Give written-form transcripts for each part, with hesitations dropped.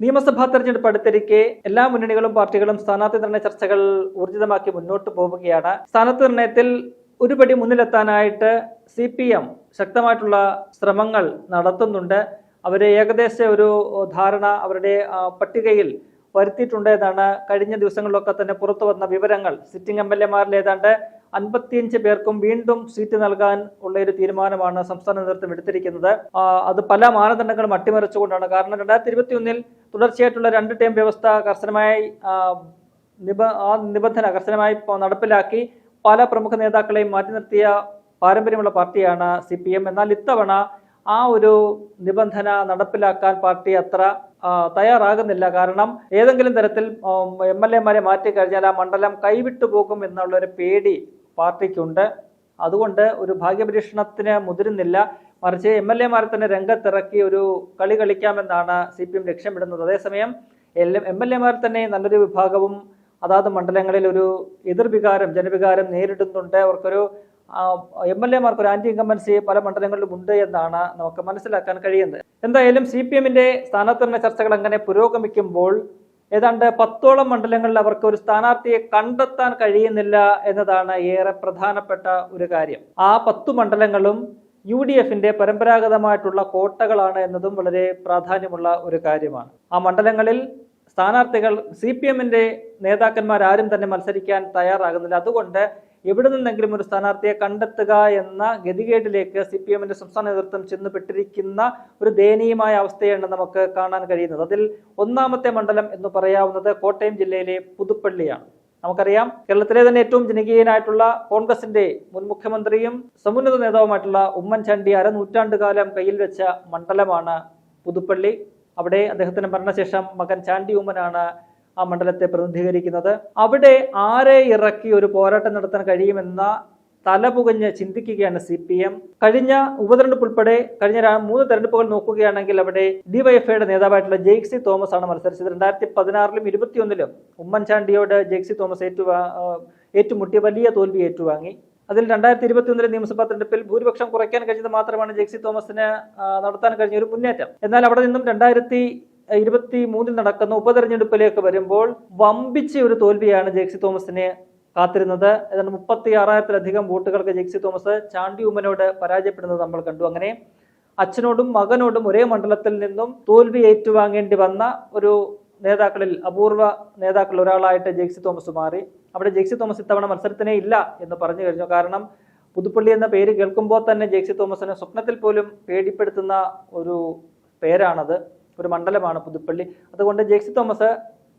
നിയമസഭാ തെരഞ്ഞെടുപ്പ് അടുത്തിരിക്കെ എല്ലാ മുന്നണികളും പാർട്ടികളും സ്ഥാനാർത്ഥി നിർണയ ചർച്ചകൾ ഊർജിതമാക്കി മുന്നോട്ട് പോവുകയാണ്. സ്ഥാനാർത്ഥി നിർണയത്തിൽ ഒരുപടി മുന്നിലെത്താനായിട്ട് CPM ശക്തമായിട്ടുള്ള ശ്രമങ്ങൾ നടത്തുന്നുണ്ട്. അവരെ ഏകദേശ ഒരു ധാരണ അവരുടെ പട്ടികയിൽ വരുത്തിയിട്ടുണ്ട് എന്നാണ് കഴിഞ്ഞ ദിവസങ്ങളിലൊക്കെ തന്നെ പുറത്തു വന്ന വിവരങ്ങൾ. സിറ്റിംഗ് MLA-മാരിൽ ഏതാണ്ട് 55 പേർക്കും വീണ്ടും സീറ്റ് നൽകാൻ ഉള്ള ഒരു തീരുമാനമാണ് സംസ്ഥാന നേതൃത്വം എടുത്തിരിക്കുന്നത്. അത് പല മാനദണ്ഡങ്ങളും അട്ടിമറിച്ചുകൊണ്ടാണ്. കാരണം 2021 തുടർച്ചയായിട്ടുള്ള 2 ടേം വ്യവസ്ഥ കർശനമായി നിബന്ധന കർശനമായി നടപ്പിലാക്കി പല പ്രമുഖ നേതാക്കളെയും മാറ്റി നിർത്തിയ പാരമ്പര്യമുള്ള പാർട്ടിയാണ് CPM. എന്നാൽ ഇത്തവണ ആ ഒരു നിബന്ധന നടപ്പിലാക്കാൻ പാർട്ടി അത്ര തയ്യാറാകുന്നില്ല. കാരണം ഏതെങ്കിലും തരത്തിൽ MLA-മാരെ മാറ്റിക്കഴിഞ്ഞാൽ ആ മണ്ഡലം കൈവിട്ടു പോകും എന്നുള്ളൊരു പേടി പാർട്ടിക്കുണ്ട്. അതുകൊണ്ട് ഒരു ഭാഗ്യപരീക്ഷണത്തിന് മുതിരുന്നില്ല. മറിച്ച് MLA-മാരെ തന്നെ രംഗത്തിറക്കി ഒരു കളി കളിക്കാമെന്നാണ് CPM ലക്ഷ്യമിടുന്നത്. അതേസമയം MLA-മാരിൽ തന്നെ നല്ലൊരു വിഭാഗവും അതാത് മണ്ഡലങ്ങളിൽ ഒരു ജനവികാരം നേരിടുന്നുണ്ട്. അവർക്കൊരു MLA-മാർക്ക് ഒരു ആന്റി ഇൻകംബൻസി പല മണ്ഡലങ്ങളിലും ഉണ്ട് എന്നാണ് നമുക്ക് മനസ്സിലാക്കാൻ കഴിയുന്നത്. എന്തായാലും CPM-ന്റെ സ്ഥാനാർത്ഥി ചർച്ചകൾ അങ്ങനെ പുരോഗമിക്കുമ്പോൾ ഏതാണ്ട് 10ഓളം മണ്ഡലങ്ങളിൽ അവർക്ക് ഒരു സ്ഥാനാർത്ഥിയെ കണ്ടെത്താൻ കഴിയുന്നില്ല എന്നതാണ് ഏറെ പ്രധാനപ്പെട്ട ഒരു കാര്യം. ആ 10 മണ്ഡലങ്ങളും UDF-ന്റെ പരമ്പരാഗതമായിട്ടുള്ള കോട്ടകളാണ് എന്നതും വളരെ പ്രാധാന്യമുള്ള ഒരു കാര്യമാണ്. ആ മണ്ഡലങ്ങളിൽ സ്ഥാനാർത്ഥികൾ CPM-ന്റെ നേതാക്കന്മാരാരും തന്നെ മത്സരിക്കാൻ തയ്യാറാകുന്നില്ല. അതുകൊണ്ട് എവിടെ നിന്നെങ്കിലും ഒരു സ്ഥാനാർത്ഥിയെ കണ്ടെത്തുക എന്ന ഗതികേടിലേക്ക് CPM-ന്റെ സംസ്ഥാന നേതൃത്വം ചെന്നുപെട്ടിരിക്കുന്ന ഒരു ദയനീയമായ അവസ്ഥയാണ് നമുക്ക് കാണാൻ കഴിയുന്നത്. അതിൽ ഒന്നാമത്തെ മണ്ഡലം എന്ന് പറയാവുന്നത് കോട്ടയം ജില്ലയിലെ പുതുപ്പള്ളിയാണ്. നമുക്കറിയാം, കേരളത്തിലെ തന്നെ ഏറ്റവും ജനകീയനായിട്ടുള്ള കോൺഗ്രസിന്റെ മുൻ മുഖ്യമന്ത്രിയും സമുന്നത നേതാവുമായിട്ടുള്ള ഉമ്മൻചാണ്ടി അരനൂറ്റാണ്ടുകാലം കയ്യിൽ വെച്ച മണ്ഡലമാണ് പുതുപ്പള്ളി. അവിടെ അദ്ദേഹത്തിന്റെ മരണശേഷം മകൻ ചാണ്ടി ഉമ്മനാണ് ആ മണ്ഡലത്തെ പ്രതിനിധീകരിക്കുന്നത്. അവിടെ ആരെ ഇറക്കി ഒരു പോരാട്ടം നടത്താൻ കഴിയുമെന്ന തലപുകഞ്ഞ് ചിന്തിക്കുകയാണ് CPM. കഴിഞ്ഞ ഉപതെരഞ്ഞെടുപ്പ് ഉൾപ്പെടെ കഴിഞ്ഞ 3 തെരഞ്ഞെടുപ്പുകൾ നോക്കുകയാണെങ്കിൽ അവിടെ DYFIയുടെ നേതാവായിട്ടുള്ള ജെയ്സി തോമസ് ആണ് മത്സരിച്ചത്. 2016-ലും 2021-ലും ഉമ്മൻചാണ്ടിയോട് ജെയ്സി തോമസ് ഏറ്റുമുട്ടി വലിയ തോൽവി ഏറ്റുവാങ്ങി. അതിൽ 2021 നിയമസഭാ തെരഞ്ഞെടുപ്പിൽ ഭൂരിപക്ഷം കുറയ്ക്കാൻ കഴിഞ്ഞത് മാത്രമാണ് ജെയ്സി തോമസിന് നടത്താൻ കഴിഞ്ഞ ഒരു മുന്നേറ്റം. എന്നാൽ അവിടെ നിന്നും 2023 നടക്കുന്ന ഉപതെരഞ്ഞെടുപ്പിലേക്ക് വരുമ്പോൾ വമ്പിച്ച ഒരു തോൽവിയാണ് ജെയ്സി തോമസിനെ കാത്തിരുന്നത്. ഏതാണ്ട് 36,000-ലധികം വോട്ടുകൾക്ക് ജെയ്സി തോമസ് ചാണ്ടി ഉമ്മനോട് പരാജയപ്പെടുന്നത് നമ്മൾ കണ്ടു. അങ്ങനെ അച്ഛനോടും മകനോടും ഒരേ മണ്ഡലത്തിൽ നിന്നും തോൽവി ഏറ്റുവാങ്ങേണ്ടി വന്ന ഒരു അപൂർവ നേതാക്കൾ ഒരാളായിട്ട് ജെയ്സി തോമസ് മാറി. അവിടെ ജെയ്സി തോമസ് ഇത്തവണ മത്സരത്തിനേ ഇല്ല എന്ന് പറഞ്ഞു കഴിഞ്ഞു. കാരണം പുതുപ്പള്ളി എന്ന പേര് കേൾക്കുമ്പോൾ തന്നെ ജെയ്സി തോമസിനെ സ്വപ്നത്തിൽ പോലും പേടിപ്പെടുത്തുന്ന ഒരു പേരാണത്, ഒരു മണ്ഡലമാണ് പുതുപ്പള്ളി. അതുകൊണ്ട് ജെയ്സി തോമസ്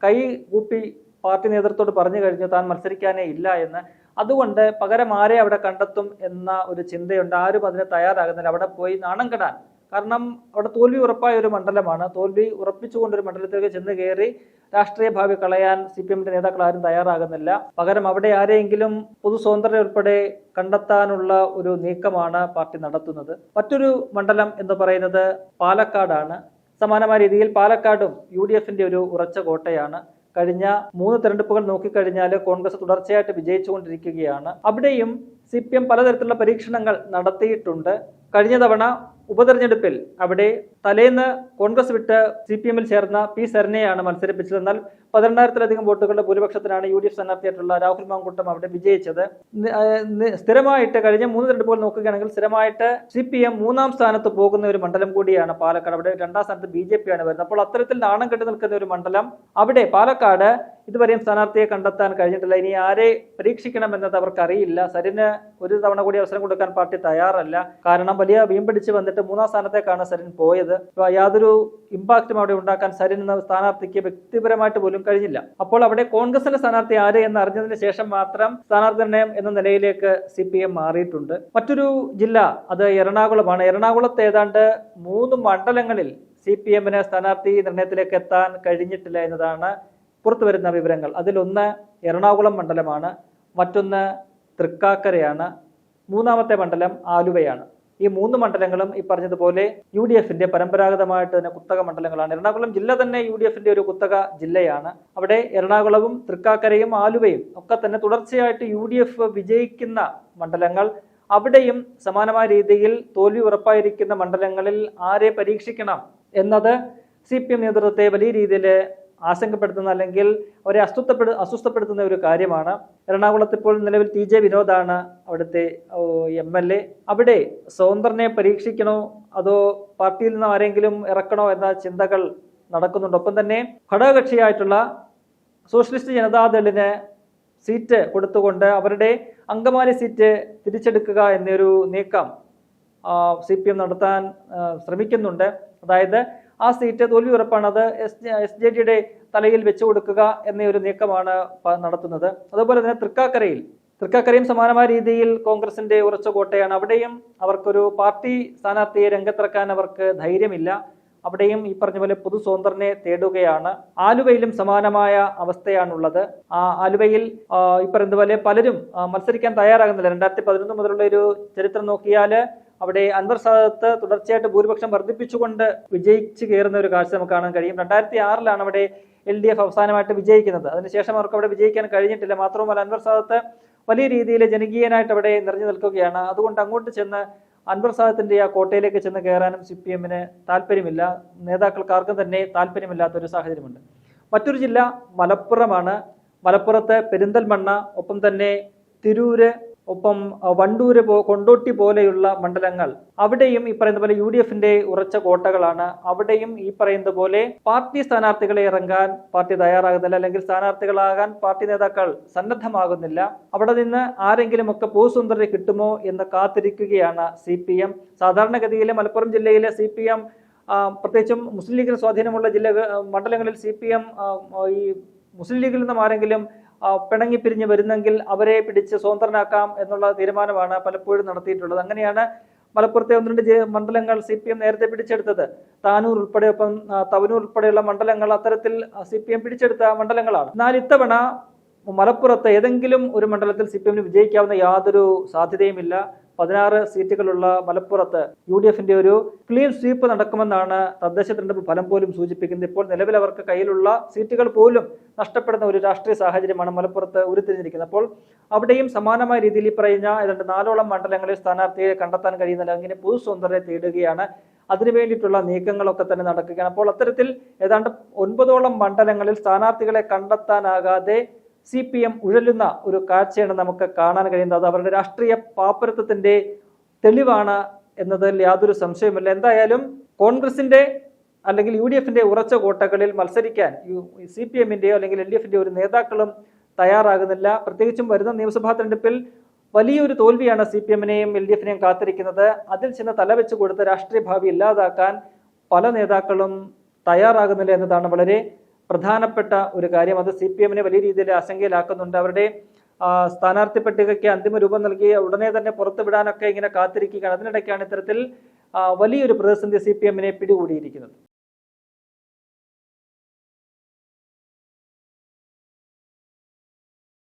കൈ കൂപ്പി പാർട്ടി നേതൃത്വത്തോട് പറഞ്ഞു കഴിഞ്ഞു താൻ മത്സരിക്കാനേ ഇല്ല എന്ന്. അതുകൊണ്ട് പകരം ആരെ അവിടെ കണ്ടെത്തും എന്ന ഒരു ചിന്തയുണ്ട്. ആരും അതിന് തയ്യാറാകുന്നില്ല. അവിടെ പോയി നാണം കെടാൻ, കാരണം അവിടെ തോൽവി ഉറപ്പായ ഒരു മണ്ഡലമാണ്. തോൽവി ഉറപ്പിച്ചുകൊണ്ടൊരു മണ്ഡലത്തിലേക്ക് ചെന്ന് കയറി രാഷ്ട്രീയ ഭാവി കളയാൻ CPM-ന്റെ നേതാക്കൾ ആരും തയ്യാറാകുന്നില്ല. പകരം അവിടെ ആരെയെങ്കിലും പൊതു സ്വതന്ത്രരെ ഉൾപ്പെടെ കണ്ടെത്താനുള്ള ഒരു നീക്കമാണ് പാർട്ടി നടത്തുന്നത്. മറ്റൊരു മണ്ഡലം എന്ന് പറയുന്നത് പാലക്കാടാണ്. സമാനമായ രീതിയിൽ പാലക്കാടും UDF-ന്റെ ഒരു ഉറച്ച കോട്ടയാണ്. കഴിഞ്ഞ 3 തെരഞ്ഞെടുപ്പുകൾ നോക്കിക്കഴിഞ്ഞാൽ കോൺഗ്രസ് തുടർച്ചയായിട്ട് വിജയിച്ചുകൊണ്ടിരിക്കുകയാണ്. അവിടെയും CPM പലതരത്തിലുള്ള പരീക്ഷണങ്ങൾ നടത്തിയിട്ടുണ്ട്. കഴിഞ്ഞ തവണ ഉപതെരഞ്ഞെടുപ്പിൽ അവിടെ തലേന്ന് കോൺഗ്രസ് വിട്ട് CPM-ൽ ചേർന്ന P. സരനെയാണ് മത്സരിപ്പിച്ചത്. എന്നാൽ 18,000-ലധികം വോട്ടുകളുടെ ഭൂരിപക്ഷത്തിനാണ് UDF സ്ഥാനാർത്ഥിയായിട്ടുള്ള രാഹുൽ മാങ്കൂട്ടം അവിടെ വിജയിച്ചത്. സ്ഥിരമായിട്ട് കഴിഞ്ഞ 3 തെരഞ്ഞെടുപ്പുകൾ നോക്കുകയാണെങ്കിൽ സ്ഥിരമായിട്ട് CPM 3-ാം സ്ഥാനത്ത് പോകുന്ന ഒരു മണ്ഡലം കൂടിയാണ് പാലക്കാട്. അവിടെ 2-ാം സ്ഥാനത്ത് BJP ആണ് വരുന്നത്. അപ്പോൾ അത്തരത്തിൽ നാണം കെട്ടി നിൽക്കുന്ന ഒരു മണ്ഡലം അവിടെ പാലക്കാട് ഇതുവരെയും സ്ഥാനാർത്ഥിയെ കണ്ടെത്താൻ കഴിഞ്ഞിട്ടില്ല. ഇനി ആരെ പരീക്ഷിക്കണമെന്നത് അവർക്കറിയില്ല. സരിന് ഒരു തവണ കൂടി അവസരം കൊടുക്കാൻ പാർട്ടി തയ്യാറല്ല. കാരണം വലിയ വീമ്പടിച്ച് വന്നിട്ട് 3-ാം സ്ഥാനത്തേക്കാണ് സരിൻ പോയത്. യാതൊരു ഇമ്പാക്റ്റും അവിടെ ഉണ്ടാക്കാൻ സരിൻ എന്ന സ്ഥാനാർത്ഥിക്ക് വ്യക്തിപരമായിട്ട് പോലും കഴിഞ്ഞില്ല. അപ്പോൾ അവിടെ കോൺഗ്രസിന്റെ സ്ഥാനാർത്ഥി ആര് എന്ന് അറിഞ്ഞതിന് ശേഷം മാത്രം സ്ഥാനാർത്ഥി നിർണയം എന്ന നിലയിലേക്ക് CPM മാറിയിട്ടുണ്ട്. മറ്റൊരു ജില്ല അത് എറണാകുളമാണ്. എറണാകുളത്ത് ഏതാണ്ട് 3 മണ്ഡലങ്ങളിൽ CPM-ന് സ്ഥാനാർത്ഥി നിർണയത്തിലേക്ക് എത്താൻ കഴിഞ്ഞിട്ടില്ല എന്നതാണ് പുറത്തു വരുന്ന വിവരങ്ങൾ. അതിലൊന്ന് എറണാകുളം മണ്ഡലമാണ്, മറ്റൊന്ന് തൃക്കാക്കരയാണ്, 3-ാമത്തെ മണ്ഡലം ആലുവയാണ്. ഈ 3 മണ്ഡലങ്ങളും ഈ പറഞ്ഞതുപോലെ UDF-ന്റെ പരമ്പരാഗതമായിട്ട് തന്നെ കുത്തക മണ്ഡലങ്ങളാണ്. എറണാകുളം ജില്ല തന്നെ UDF-ന്റെ ഒരു കുത്തക ജില്ലയാണ്. അവിടെ എറണാകുളവും തൃക്കാക്കരയും ആലുവയും ഒക്കെ തന്നെ തുടർച്ചയായിട്ട് UDF വിജയിക്കുന്ന മണ്ഡലങ്ങൾ. അവിടെയും സമാനമായ രീതിയിൽ തോൽവി ഉറപ്പായിരിക്കുന്ന മണ്ഡലങ്ങളിൽ ആരെ പരീക്ഷിക്കണം എന്നത് CPM നേതൃത്വത്തെ വലിയ രീതിയിൽ ആശങ്കപ്പെടുത്തുന്ന അല്ലെങ്കിൽ അവരെ അസ്വസ്ഥപ്പെടുത്തുന്ന ഒരു കാര്യമാണ്. എറണാകുളത്ത് ഇപ്പോൾ നിലവിൽ TJ വിനോദാണ് അവിടുത്തെ MLA. അവിടെ സ്വതന്ത്രനെ പരീക്ഷിക്കണോ അതോ പാർട്ടിയിൽ നിന്ന് ആരെങ്കിലും ഇറക്കണോ എന്ന ചിന്തകൾ നടക്കുന്നുണ്ട്. ഒപ്പം തന്നെ ഘടകകക്ഷിയായിട്ടുള്ള സോഷ്യലിസ്റ്റ് ജനതാദളിന് സീറ്റ് കൊടുത്തുകൊണ്ട് അവരുടെ അങ്കമാലി സീറ്റ് തിരിച്ചെടുക്കുക എന്നൊരു നീക്കം CPM നടത്താൻ ശ്രമിക്കുന്നുണ്ട്. അതായത് ആ സീറ്റ് തോൽവി ഉറപ്പാണ്, അത് SJDയുടെ തലയിൽ വെച്ചു കൊടുക്കുക എന്നൊരു നീക്കമാണ് നടത്തുന്നത്. അതുപോലെ തന്നെ തൃക്കാക്കരയും സമാനമായ രീതിയിൽ കോൺഗ്രസിന്റെ ഉറച്ച കോട്ടയാണ്. അവിടെയും അവർക്കൊരു പാർട്ടി സ്ഥാനാർത്ഥിയെ രംഗത്തിറക്കാൻ അവർക്ക് ധൈര്യമില്ല. അവിടെയും ഈ പറഞ്ഞ പോലെ പൊതു സ്വതന്ത്രനെ തേടുകയാണ്. ആലുവയിലും സമാനമായ അവസ്ഥയാണുള്ളത്. ആലുവയിൽ ഈ പറയുന്ന പോലെ പലരും മത്സരിക്കാൻ തയ്യാറാകുന്നില്ല. 2011 മുതലുള്ള ഒരു ചരിത്രം നോക്കിയാൽ അവിടെ അൻവർ സാദത്ത് തുടർച്ചയായിട്ട് ഭൂരിപക്ഷം വർദ്ധിപ്പിച്ചുകൊണ്ട് വിജയിച്ചു കയറുന്ന ഒരു കാഴ്ച നമുക്ക് കാണാൻ കഴിയും. 2006 അവിടെ LDF അവസാനമായിട്ട് വിജയിക്കുന്നത്. അതിനുശേഷം അവർക്ക് അവിടെ വിജയിക്കാൻ കഴിഞ്ഞിട്ടില്ല. മാത്രവുമല്ല അൻവർ സാദത്ത് വലിയ രീതിയിൽ ജനകീയനായിട്ട് അവിടെ നിറഞ്ഞു നിൽക്കുകയാണ്. അതുകൊണ്ട് അങ്ങോട്ട് ചെന്ന് അൻവർ സാദത്തിന്റെ ആ കോട്ടയിലേക്ക് ചെന്ന് കയറാനും CPMന് താല്പര്യമില്ല. നേതാക്കൾക്കാർക്കും തന്നെ താല്പര്യമില്ലാത്തൊരു സാഹചര്യമുണ്ട്. മറ്റൊരു ജില്ല മലപ്പുറമാണ്. മലപ്പുറത്ത് പെരിന്തൽമണ്ണ, ഒപ്പം തന്നെ തിരൂര്, ഒപ്പം വണ്ടൂര്, കൊണ്ടോട്ടി പോലെയുള്ള മണ്ഡലങ്ങൾ, അവിടെയും ഈ പറയുന്ന പോലെ UDFന്റെ ഉറച്ച കോട്ടകളാണ്. അവിടെയും ഈ പറയുന്നത് പോലെ പാർട്ടി സ്ഥാനാർത്ഥികളെ ഇറങ്ങാൻ പാർട്ടി തയ്യാറാകുന്നില്ല, അല്ലെങ്കിൽ സ്ഥാനാർത്ഥികളാകാൻ പാർട്ടി നേതാക്കൾ സന്നദ്ധമാകുന്നില്ല. അവിടെ നിന്ന് ആരെങ്കിലും ഒക്കെ പൊതുസുന്ദരി കിട്ടുമോ എന്ന് കാത്തിരിക്കുകയാണ് CPM. സാധാരണഗതിയിൽ മലപ്പുറം ജില്ലയിലെ CPM പ്രത്യേകിച്ചും മുസ്ലിം ലീഗിന് സ്വാധീനമുള്ള മണ്ഡലങ്ങളിൽ CPM ഈ മുസ്ലിം ലീഗിൽ നിന്നും ആരെങ്കിലും പിണങ്ങിപ്പിരിഞ്ഞ് വരുന്നെങ്കിൽ അവരെ പിടിച്ച് സ്വതന്ത്രനാക്കാം എന്നുള്ള തീരുമാനമാണ് പലപ്പോഴും നടത്തിയിട്ടുള്ളത്. അങ്ങനെയാണ് മലപ്പുറത്തെ 1-2 മണ്ഡലങ്ങൾ CPM നേരത്തെ പിടിച്ചെടുത്തത്. താനൂർ ഉൾപ്പെടെ, ഒപ്പം തവനൂർ ഉൾപ്പെടെയുള്ള മണ്ഡലങ്ങൾ അത്തരത്തിൽ CPM പിടിച്ചെടുത്ത മണ്ഡലങ്ങളാണ്. എന്നാൽ ഇത്തവണ മലപ്പുറത്ത് ഏതെങ്കിലും ഒരു മണ്ഡലത്തിൽ CPMന് വിജയിക്കാവുന്ന യാതൊരു സാധ്യതയുമില്ല. 16 സീറ്റുകളുള്ള മലപ്പുറത്ത് UDFന്റെ ഒരു ക്ലീൻ സ്വീപ്പ് നടക്കുമെന്നാണ് തദ്ദേശ തെരഞ്ഞെടുപ്പ് ഫലം പോലും സൂചിപ്പിക്കുന്നത്. ഇപ്പോൾ നിലവിൽ അവർക്ക് കയ്യിലുള്ള സീറ്റുകൾ പോലും നഷ്ടപ്പെടുന്ന ഒരു രാഷ്ട്രീയ സാഹചര്യമാണ് മലപ്പുറത്ത് ഉരുത്തിരിഞ്ഞിരിക്കുന്നത്. അപ്പോൾ അവിടെയും സമാനമായ രീതിയിൽ ഈ പറയുന്ന ഏതാണ്ട് 4ഓളം മണ്ഡലങ്ങളിൽ സ്ഥാനാർത്ഥിയെ കണ്ടെത്താൻ കഴിയുന്നില്ല. അങ്ങനെ പൊതു സ്വതന്ത്രരെ തേടുകയാണ്. അതിനു വേണ്ടിയിട്ടുള്ള നീക്കങ്ങളൊക്കെ തന്നെ നടക്കുകയാണ്. അപ്പോൾ അത്തരത്തിൽ ഏതാണ്ട് 9ഓളം മണ്ഡലങ്ങളിൽ സ്ഥാനാർത്ഥികളെ കണ്ടെത്താനാകാതെ CPM ഉഴലുന്ന ഒരു കാഴ്ചയാണ് നമുക്ക് കാണാൻ കഴിയുന്നത്. അത് അവരുടെ രാഷ്ട്രീയ പാപ്പരത്വത്തിന്റെ തെളിവാണ് എന്നതിൽ യാതൊരു സംശയവുമില്ല. എന്തായാലും കോൺഗ്രസിന്റെ അല്ലെങ്കിൽ UDFന്റെ ഉറച്ച കോട്ടകളിൽ മത്സരിക്കാൻ CPMന്റെയോ അല്ലെങ്കിൽ LDFന്റെയോ ഒരു നേതാക്കളും തയ്യാറാകുന്നില്ല. പ്രത്യേകിച്ചും വരുന്ന നിയമസഭാ തെരഞ്ഞെടുപ്പിൽ വലിയൊരു തോൽവിയാണ് CPMനെയും LDFനെയും കാത്തിരിക്കുന്നത്. അതിൽ ചെന്ന് തലവെച്ച് കൊടുത്ത് രാഷ്ട്രീയ ഭാവി ഇല്ലാതാക്കാൻ പല നേതാക്കളും തയ്യാറാകുന്നില്ല എന്നതാണ് വളരെ പ്രധാനപ്പെട്ട ഒരു കാര്യം. അത് CPMനെ വലിയ രീതിയിൽ ആശങ്കയിലാക്കുന്നുണ്ട്. അവരുടെ സ്ഥാനാർത്ഥി പട്ടികയ്ക്ക് അന്തിമ രൂപം നൽകി ഉടനെ തന്നെ പുറത്തുവിടാനൊക്കെ ഇങ്ങനെ കാത്തിരിക്കുകയാണ്. അതിനിടയ്ക്കാണ് ഇത്തരത്തിൽ വലിയൊരു പ്രതിസന്ധി CPMനെ പിടികൂടിയിരിക്കുന്നത്.